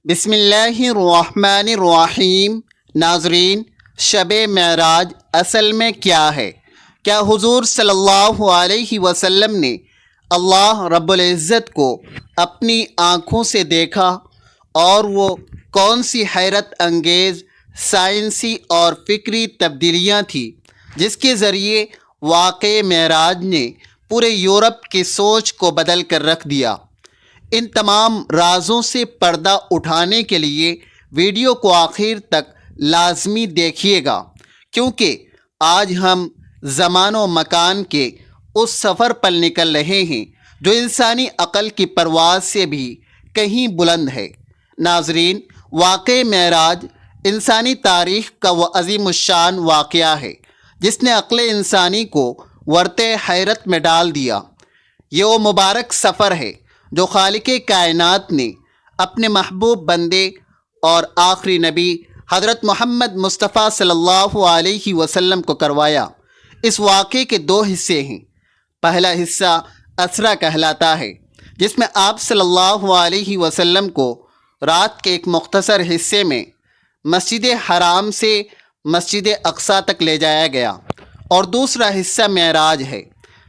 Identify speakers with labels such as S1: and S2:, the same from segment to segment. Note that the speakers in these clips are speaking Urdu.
S1: بسم اللہ الرحمن الرحیم۔ ناظرین، شب معراج اصل میں کیا ہے؟ کیا حضور صلی اللہ علیہ وسلم نے اللہ رب العزت کو اپنی آنکھوں سے دیکھا؟ اور وہ کون سی حیرت انگیز سائنسی اور فکری تبدیلیاں تھیں جس کے ذریعے واقع معراج نے پورے یورپ کی سوچ کو بدل کر رکھ دیا؟ ان تمام رازوں سے پردہ اٹھانے کے لیے ویڈیو کو آخر تک لازمی دیکھیے گا، کیونکہ آج ہم زمان و مکان کے اس سفر پر نکل رہے ہیں جو انسانی عقل کی پرواز سے بھی کہیں بلند ہے۔ ناظرین، واقع معراج انسانی تاریخ کا وہ عظیم الشان واقعہ ہے جس نے عقل انسانی کو ورطۂ حیرت میں ڈال دیا۔ یہ وہ مبارک سفر ہے جو خالق کائنات نے اپنے محبوب بندے اور آخری نبی حضرت محمد مصطفیٰ صلی اللہ علیہ وسلم کو کروایا۔ اس واقعے کے دو حصے ہیں۔ پہلا حصہ اسرا کہلاتا ہے، جس میں آپ صلی اللہ علیہ وسلم کو رات کے ایک مختصر حصے میں مسجد حرام سے مسجد اقصیٰ تک لے جایا گیا، اور دوسرا حصہ معراج ہے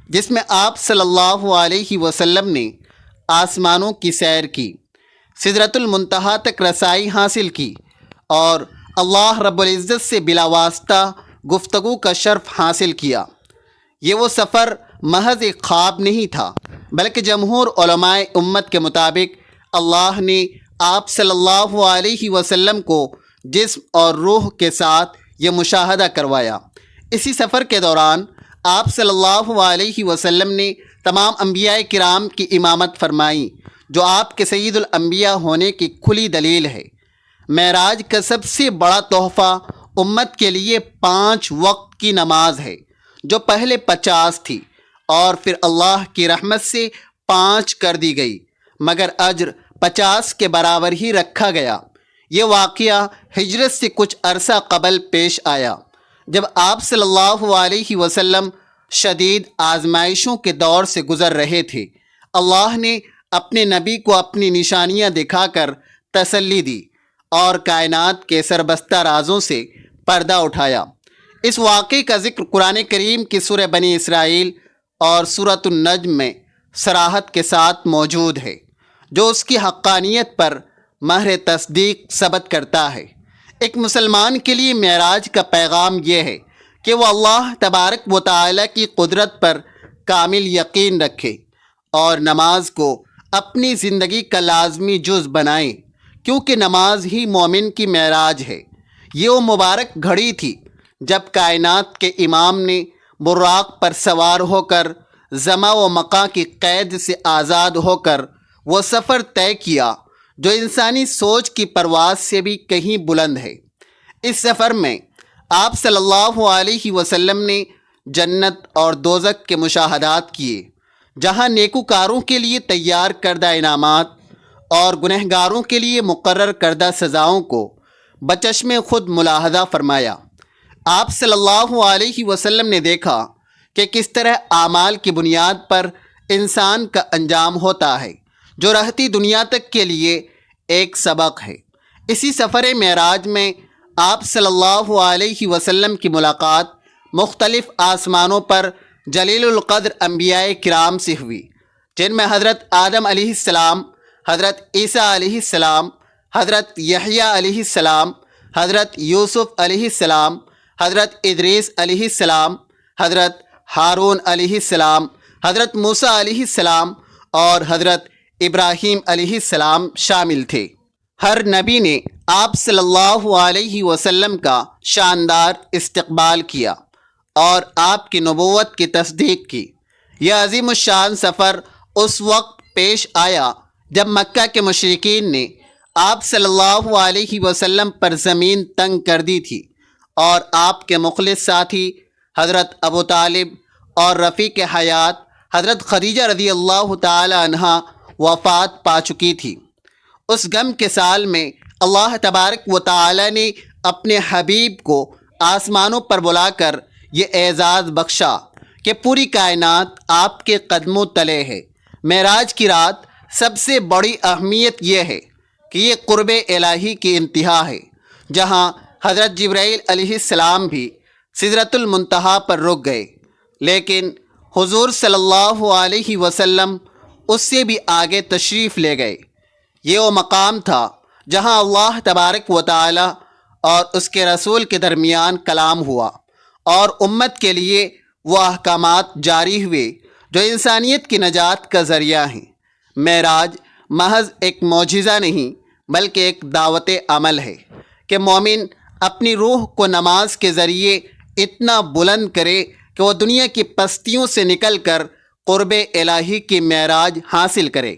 S1: جس میں آپ صلی اللہ علیہ وسلم نے آسمانوں کی سیر کی، سدرۃ المنتہا تک رسائی حاصل کی، اور اللہ رب العزت سے بلا واسطہ گفتگو کا شرف حاصل کیا۔ یہ وہ سفر محض ایک خواب نہیں تھا، بلکہ جمہور علماء امت کے مطابق اللہ نے آپ صلی اللہ علیہ وسلم کو جسم اور روح کے ساتھ یہ مشاہدہ کروایا۔ اسی سفر کے دوران آپ صلی اللہ علیہ وسلم نے تمام انبیاء کرام کی امامت فرمائی، جو آپ کے سید الانبیاء ہونے کی کھلی دلیل ہے۔ معراج کا سب سے بڑا تحفہ امت کے لیے 5 وقت کی نماز ہے، جو پہلے 50 تھی اور پھر اللہ کی رحمت سے 5 کر دی گئی، مگر اجر 50 کے برابر ہی رکھا گیا۔ یہ واقعہ ہجرت سے کچھ عرصہ قبل پیش آیا، جب آپ صلی اللہ علیہ وسلم شدید آزمائشوں کے دور سے گزر رہے تھے۔ اللہ نے اپنے نبی کو اپنی نشانیاں دکھا کر تسلی دی اور کائنات کے سربستہ رازوں سے پردہ اٹھایا۔ اس واقعے کا ذکر قرآن کریم کی سورہ بنی اسرائیل اور سورۃ النجم میں صراحت کے ساتھ موجود ہے، جو اس کی حقانیت پر مہر تصدیق ثبت کرتا ہے۔ ایک مسلمان کے لیے معراج کا پیغام یہ ہے کہ وہ اللہ تبارک و تعالیٰ کی قدرت پر کامل یقین رکھے اور نماز کو اپنی زندگی کا لازمی جز بنائے، کیونکہ نماز ہی مومن کی معراج ہے۔ یہ وہ مبارک گھڑی تھی جب کائنات کے امام نے براق پر سوار ہو کر زماں و مکاں کی قید سے آزاد ہو کر وہ سفر طے کیا جو انسانی سوچ کی پرواز سے بھی کہیں بلند ہے۔ اس سفر میں آپ صلی اللہ علیہ وسلم نے جنت اور دوزخ کے مشاہدات کیے، جہاں نیکوکاروں کے لیے تیار کردہ انعامات اور گنہگاروں کے لیے مقرر کردہ سزاؤں کو بچشم خود ملاحظہ فرمایا۔ آپ صلی اللہ علیہ وسلم نے دیکھا کہ کس طرح اعمال کی بنیاد پر انسان کا انجام ہوتا ہے، جو رہتی دنیا تک کے لیے ایک سبق ہے۔ اسی سفر معراج میں آپ صلی اللہ علیہ وسلم کی ملاقات مختلف آسمانوں پر جلیل القدر انبیاء کرام سے ہوئی، جن میں حضرت آدم علیہ السلام، حضرت عیسیٰ علیہ السلام، حضرت یحییٰ علیہ السلام، حضرت یوسف علیہ السلام، حضرت ادریس علیہ السلام، حضرت ہارون علیہ السلام، حضرت موسیٰ علیہ السلام اور حضرت ابراہیم علیہ السلام شامل تھے۔ ہر نبی نے آپ صلی اللہ علیہ وسلم کا شاندار استقبال کیا اور آپ کی نبوت کی تصدیق کی۔ یہ عظیم الشان سفر اس وقت پیش آیا جب مکہ کے مشرکین نے آپ صلی اللہ علیہ وسلم پر زمین تنگ کر دی تھی، اور آپ کے مخلص ساتھی حضرت ابو طالب اور رفیق حیات حضرت خدیجہ رضی اللہ تعالی عنہا وفات پا چکی تھی۔ اس غم کے سال میں اللہ تبارک و تعالی نے اپنے حبیب کو آسمانوں پر بلا کر یہ اعزاز بخشا کہ پوری کائنات آپ کے قدموں تلے ہے۔ معراج کی رات سب سے بڑی اہمیت یہ ہے کہ یہ قرب الہی کی انتہا ہے، جہاں حضرت جبرائیل علیہ السلام بھی سدرۃ المنتہا پر رک گئے، لیکن حضور صلی اللہ علیہ وسلم اس سے بھی آگے تشریف لے گئے۔ یہ وہ مقام تھا جہاں اللہ تبارک و تعالی اور اس کے رسول کے درمیان کلام ہوا اور امت کے لیے وہ احکامات جاری ہوئے جو انسانیت کی نجات کا ذریعہ ہیں۔ معراج محض ایک معجزہ نہیں بلکہ ایک دعوت عمل ہے کہ مومن اپنی روح کو نماز کے ذریعے اتنا بلند کرے کہ وہ دنیا کی پستیوں سے نکل کر قرب الہی کی معراج حاصل کرے۔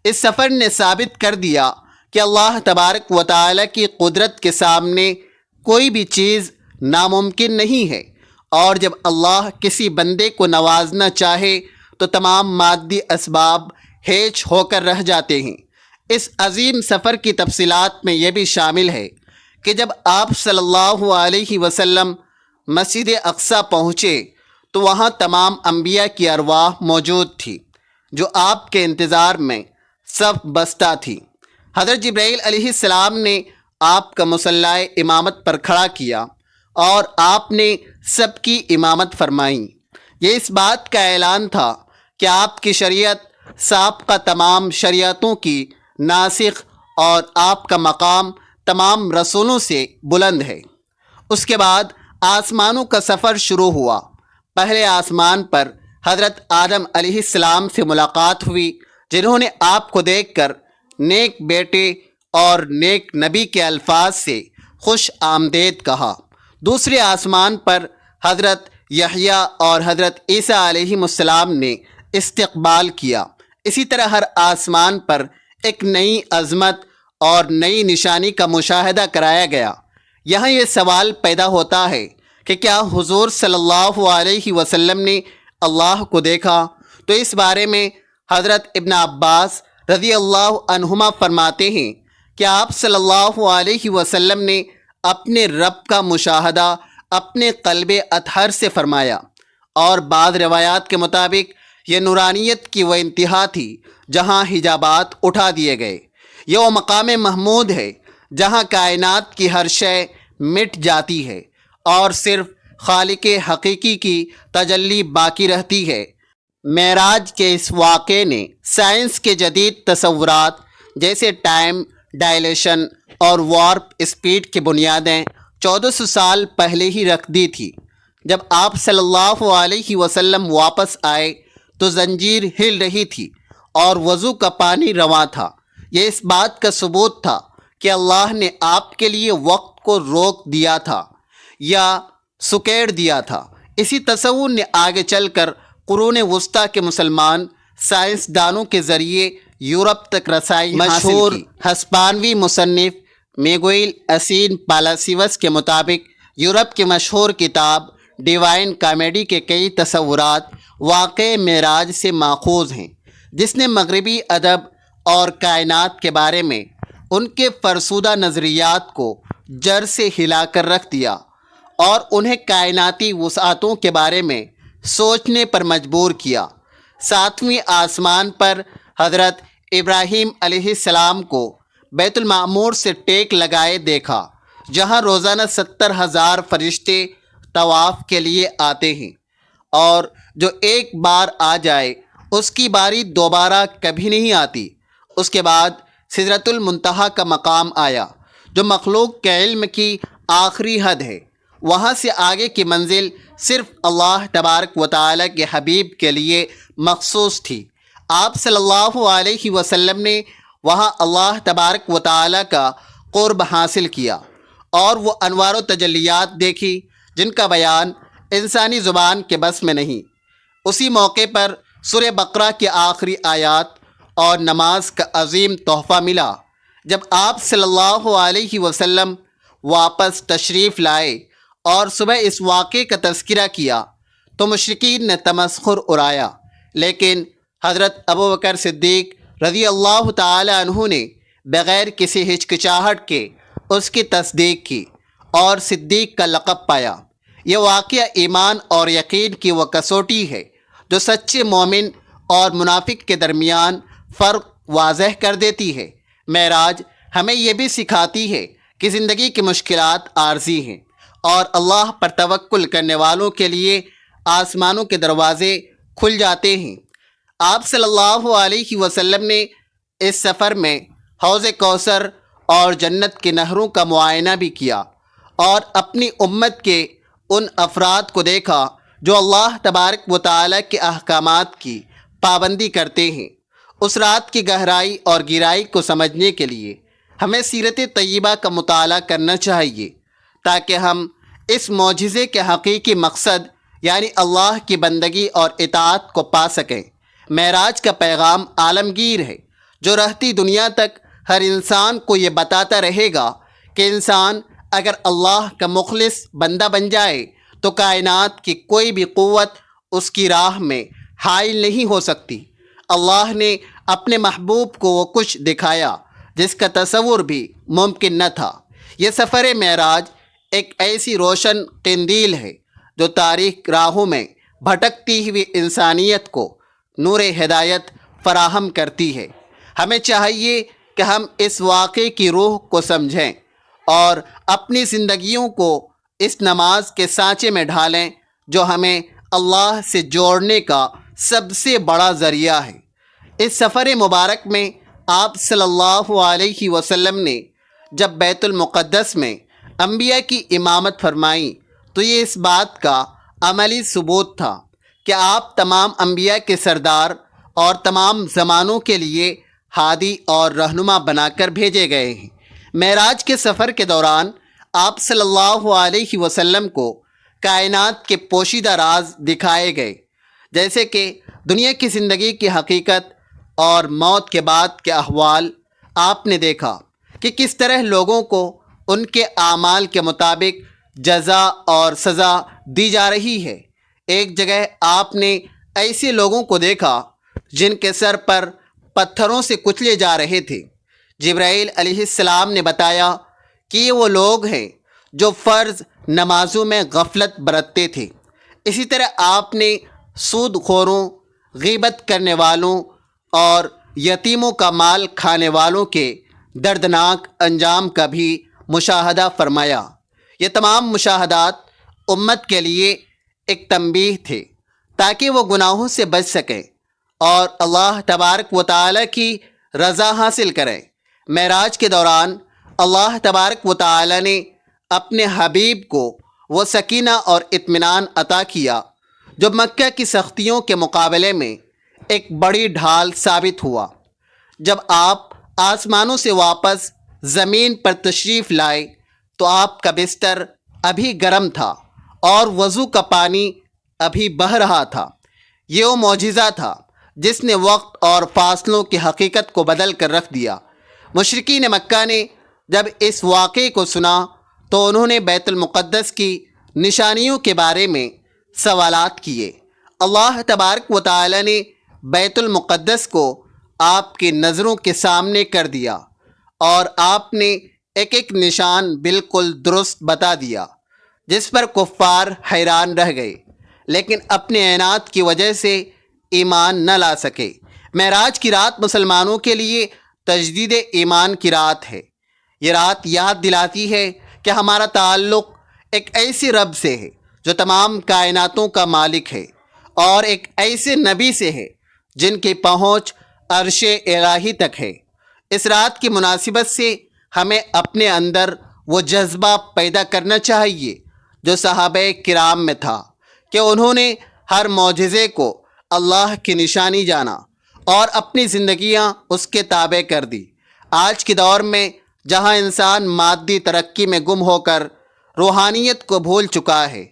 S1: اس سفر نے ثابت کر دیا کہ اللہ تبارک و تعالی کی قدرت کے سامنے کوئی بھی چیز ناممکن نہیں ہے، اور جب اللہ کسی بندے کو نوازنا چاہے تو تمام مادی اسباب ہیچ ہو کر رہ جاتے ہیں۔ اس عظیم سفر کی تفصیلات میں یہ بھی شامل ہے کہ جب آپ صلی اللہ علیہ وسلم مسجد اقصی پہنچے تو وہاں تمام انبیاء کی ارواح موجود تھی جو آپ کے انتظار میں صف بستہ تھی۔ حضرت جبرائیل علیہ السلام نے آپ کا مصلی امامت پر کھڑا کیا اور آپ نے سب کی امامت فرمائی۔ یہ اس بات کا اعلان تھا کہ آپ کی شریعت سابقہ تمام شریعتوں کی ناسخ اور آپ کا مقام تمام رسولوں سے بلند ہے۔ اس کے بعد آسمانوں کا سفر شروع ہوا۔ پہلے آسمان پر حضرت آدم علیہ السلام سے ملاقات ہوئی، جنہوں نے آپ کو دیکھ کر نیک بیٹے اور نیک نبی کے الفاظ سے خوش آمدید کہا۔ دوسرے آسمان پر حضرت یحییٰ اور حضرت عیسیٰ علیہ السلام نے استقبال کیا۔ اسی طرح ہر آسمان پر ایک نئی عظمت اور نئی نشانی کا مشاہدہ کرایا گیا۔ یہاں یہ سوال پیدا ہوتا ہے کہ کیا حضور صلی اللہ علیہ وسلم نے اللہ کو دیکھا؟ تو اس بارے میں حضرت ابن عباس رضی اللہ عنہما فرماتے ہیں کہ آپ صلی اللہ علیہ وسلم نے اپنے رب کا مشاہدہ اپنے قلب اطہر سے فرمایا، اور بعض روایات کے مطابق یہ نورانیت کی وہ انتہا تھی جہاں حجابات اٹھا دیے گئے۔ یہ وہ مقام محمود ہے جہاں کائنات کی ہر شے مٹ جاتی ہے اور صرف خالق حقیقی کی تجلی باقی رہتی ہے۔ معراج کے اس واقعے نے سائنس کے جدید تصورات جیسے ٹائم ڈائلیشن اور وارپ اسپیڈ کی بنیادیں 1400 سال پہلے ہی رکھ دی تھی۔ جب آپ صلی اللہ علیہ وسلم واپس آئے تو زنجیر ہل رہی تھی اور وضو کا پانی رواں تھا۔ یہ اس بات کا ثبوت تھا کہ اللہ نے آپ کے لیے وقت کو روک دیا تھا یا سکیڑ دیا تھا۔ اسی تصور نے آگے چل کر قرون وسطیٰ کے مسلمان سائنسدانوں کے ذریعے یورپ تک رسائی مشہور ہسپانوی مصنف میگوئل اسین پالاسیوس کے مطابق یورپ کی مشہور کتاب ڈیوائن کامیڈی کے کئی تصورات واقع معراج سے ماخوذ ہیں، جس نے مغربی ادب اور کائنات کے بارے میں ان کے فرسودہ نظریات کو جڑ سے ہلا کر رکھ دیا اور انہیں کائناتی وسعتوں کے بارے میں سوچنے پر مجبور کیا۔ ساتویں آسمان پر حضرت ابراہیم علیہ السلام کو بیت المعمور سے ٹیک لگائے دیکھا، جہاں روزانہ 70,000 فرشتے طواف کے لیے آتے ہیں، اور جو ایک بار آ جائے اس کی باری دوبارہ کبھی نہیں آتی۔ اس کے بعد سدرۃ المنتہا کا مقام آیا، جو مخلوق کے علم کی آخری حد ہے۔ وہاں سے آگے کی منزل صرف اللہ تبارک و تعالی کے حبیب کے لیے مخصوص تھی۔ آپ صلی اللہ علیہ وسلم نے وہاں اللہ تبارک و تعالی کا قرب حاصل کیا اور وہ انوار و تجلیات دیکھی جن کا بیان انسانی زبان کے بس میں نہیں۔ اسی موقع پر سورہ بقرہ کی آخری آیات اور نماز کا عظیم تحفہ ملا۔ جب آپ صلی اللہ علیہ وسلم واپس تشریف لائے اور صبح اس واقعے کا تذکرہ کیا تو مشرکین نے تمسخر اڑایا، لیکن حضرت ابوبکر صدیق رضی اللہ تعالی عنہ نے بغیر کسی ہچکچاہٹ کے اس کی تصدیق کی اور صدیق کا لقب پایا۔ یہ واقعہ ایمان اور یقین کی وہ کسوٹی ہے جو سچے مومن اور منافق کے درمیان فرق واضح کر دیتی ہے۔ معراج ہمیں یہ بھی سکھاتی ہے کہ زندگی کی مشکلات عارضی ہیں اور اللہ پر توکل کرنے والوں کے لیے آسمانوں کے دروازے کھل جاتے ہیں۔ آپ صلی اللہ علیہ وسلم نے اس سفر میں حوض کوثر اور جنت کی نہروں کا معائنہ بھی کیا اور اپنی امت کے ان افراد کو دیکھا جو اللہ تبارک و تعالیٰ کے احکامات کی پابندی کرتے ہیں۔ اس رات کی گہرائی اور گہرائی کو سمجھنے کے لیے ہمیں سیرت طیبہ کا مطالعہ کرنا چاہیے تاکہ ہم اس معجزے کے حقیقی مقصد یعنی اللہ کی بندگی اور اطاعت کو پا سکیں۔ معراج کا پیغام عالمگیر ہے جو رہتی دنیا تک ہر انسان کو یہ بتاتا رہے گا کہ انسان اگر اللہ کا مخلص بندہ بن جائے تو کائنات کی کوئی بھی قوت اس کی راہ میں حائل نہیں ہو سکتی۔ اللہ نے اپنے محبوب کو وہ کچھ دکھایا جس کا تصور بھی ممکن نہ تھا۔ یہ سفر معراج ایک ایسی روشن قندیل ہے جو تاریک راہوں میں بھٹکتی ہوئی انسانیت کو نور ہدایت فراہم کرتی ہے۔ ہمیں چاہیے کہ ہم اس واقعے کی روح کو سمجھیں اور اپنی زندگیوں کو اس نماز کے سانچے میں ڈھالیں جو ہمیں اللہ سے جوڑنے کا سب سے بڑا ذریعہ ہے۔ اس سفر مبارک میں آپ صلی اللہ علیہ وسلم نے جب بیت المقدس میں انبیاء کی امامت فرمائی تو یہ اس بات کا عملی ثبوت تھا کہ آپ تمام انبیاء کے سردار اور تمام زمانوں کے لیے ہادی اور رہنما بنا کر بھیجے گئے ہیں۔ معراج کے سفر کے دوران آپ صلی اللہ علیہ وسلم کو کائنات کے پوشیدہ راز دکھائے گئے، جیسے کہ دنیا کی زندگی کی حقیقت اور موت کے بعد کے احوال۔ آپ نے دیکھا کہ کس طرح لوگوں کو ان کے اعمال کے مطابق جزا اور سزا دی جا رہی ہے۔ ایک جگہ آپ نے ایسے لوگوں کو دیکھا جن کے سر پر پتھروں سے کچلے جا رہے تھے۔ جبرائیل علیہ السلام نے بتایا کہ یہ وہ لوگ ہیں جو فرض نمازوں میں غفلت برتتے تھے۔ اسی طرح آپ نے سود خوروں، غیبت کرنے والوں اور یتیموں کا مال کھانے والوں کے دردناک انجام کا بھی مشاہدہ فرمایا۔ یہ تمام مشاہدات امت کے لیے ایک تنبیہ تھے تاکہ وہ گناہوں سے بچ سکیں اور اللہ تبارک و تعالیٰ کی رضا حاصل کریں۔ معراج کے دوران اللہ تبارک و تعالیٰ نے اپنے حبیب کو وہ سکینہ اور اطمینان عطا کیا جو مکہ کی سختیوں کے مقابلے میں ایک بڑی ڈھال ثابت ہوا۔ جب آپ آسمانوں سے واپس زمین پر تشریف لائے تو آپ کا بستر ابھی گرم تھا اور وضو کا پانی ابھی بہہ رہا تھا۔ یہ وہ معجزہ تھا جس نے وقت اور فاصلوں کی حقیقت کو بدل کر رکھ دیا۔ مشرکین مکہ نے جب اس واقعے کو سنا تو انہوں نے بیت المقدس کی نشانیوں کے بارے میں سوالات کیے۔ اللہ تبارک و تعالی نے بیت المقدس کو آپ کی نظروں کے سامنے کر دیا اور آپ نے ایک ایک نشان بالکل درست بتا دیا جس پر کفار حیران رہ گئے لیکن اپنے عناد کی وجہ سے ایمان نہ لا سکے۔ معراج کی رات مسلمانوں کے لیے تجدید ایمان کی رات ہے۔ یہ رات یاد دلاتی ہے کہ ہمارا تعلق ایک ایسے رب سے ہے جو تمام کائناتوں کا مالک ہے اور ایک ایسے نبی سے ہے جن کی پہنچ عرش الہی تک ہے۔ اس رات کی مناسبت سے ہمیں اپنے اندر وہ جذبہ پیدا کرنا چاہیے جو صحابہ کرام میں تھا کہ انہوں نے ہر معجزے کو اللہ کی نشانی جانا اور اپنی زندگیاں اس کے تابع کر دی۔ آج کے دور میں جہاں انسان مادی ترقی میں گم ہو کر روحانیت کو بھول چکا ہے،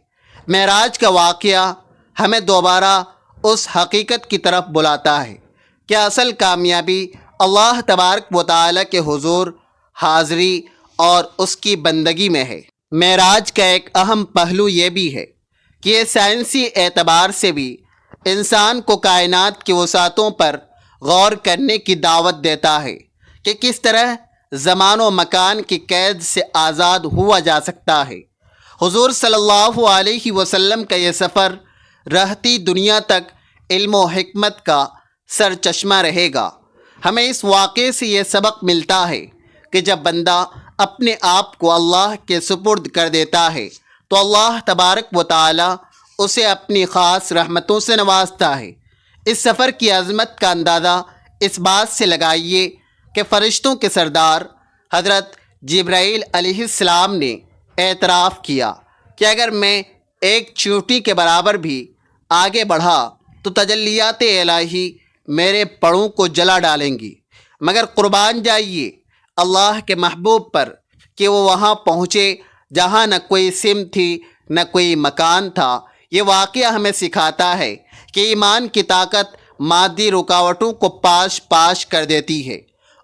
S1: معراج کا واقعہ ہمیں دوبارہ اس حقیقت کی طرف بلاتا ہے کہ اصل کامیابی اللہ تبارک و تعالی کے حضور حاضری اور اس کی بندگی میں ہے۔ معراج کا ایک اہم پہلو یہ بھی ہے کہ یہ سائنسی اعتبار سے بھی انسان کو کائنات کی وسعتوں پر غور کرنے کی دعوت دیتا ہے کہ کس طرح زمان و مکان کی قید سے آزاد ہوا جا سکتا ہے۔ حضور صلی اللہ علیہ وسلم کا یہ سفر رہتی دنیا تک علم و حکمت کا سرچشمہ رہے گا۔ ہمیں اس واقعے سے یہ سبق ملتا ہے کہ جب بندہ اپنے آپ کو اللہ کے سپرد کر دیتا ہے تو اللہ تبارک و تعالی اسے اپنی خاص رحمتوں سے نوازتا ہے۔ اس سفر کی عظمت کا اندازہ اس بات سے لگائیے کہ فرشتوں کے سردار حضرت جبرائیل علیہ السلام نے اعتراف کیا کہ اگر میں ایک چیونٹی کے برابر بھی آگے بڑھا تو تجلیات الہی میرے پڑوں کو جلا ڈالیں گی، مگر قربان جائیے اللہ کے محبوب پر کہ وہ وہاں پہنچے جہاں نہ کوئی سم تھی نہ کوئی مکان تھا۔ یہ واقعہ ہمیں سکھاتا ہے کہ ایمان کی طاقت مادی رکاوٹوں کو پاش کر دیتی ہے،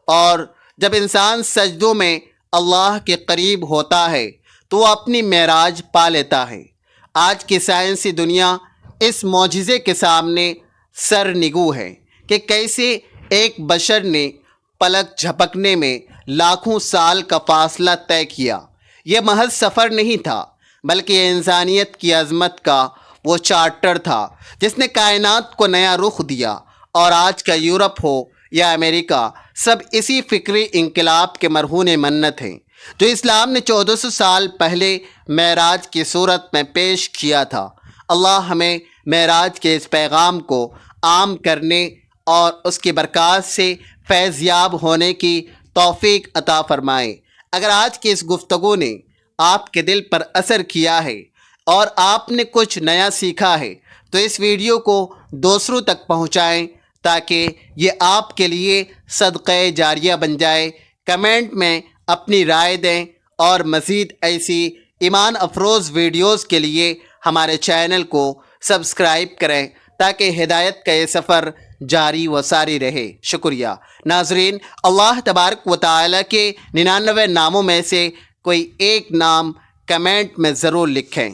S1: اور جب انسان سجدوں میں اللہ کے قریب ہوتا ہے تو وہ اپنی معراج پا لیتا ہے۔ آج کی سائنسی دنیا اس معجزے کے سامنے سر نگو ہے کہ کیسے ایک بشر نے پلک جھپکنے میں لاکھوں سال کا فاصلہ طے کیا۔ یہ محض سفر نہیں تھا، بلکہ یہ انسانیت کی عظمت کا وہ چارٹر تھا جس نے کائنات کو نیا رخ دیا، اور آج کا یورپ ہو یا امریکہ، سب اسی فکری انقلاب کے مرہون منت ہیں جو اسلام نے 1400 سال پہلے معراج کی صورت میں پیش کیا تھا۔ اللہ ہمیں معراج کے اس پیغام کو عام کرنے اور اس کی برکات سے فیض یاب ہونے کی توفیق عطا فرمائے۔ اگر آج کی اس گفتگو نے آپ کے دل پر اثر کیا ہے اور آپ نے کچھ نیا سیکھا ہے تو اس ویڈیو کو دوسروں تک پہنچائیں تاکہ یہ آپ کے لیے صدقہ جاریہ بن جائے۔ کمنٹ میں اپنی رائے دیں اور مزید ایسی ایمان افروز ویڈیوز کے لیے ہمارے چینل کو سبسکرائب کریں تاکہ ہدایت کا یہ سفر جاری و ساری رہے۔ شکریہ ناظرین، اللہ تبارک و تعالی کے 99 ناموں میں سے کوئی ایک نام کمنٹ میں ضرور لکھیں۔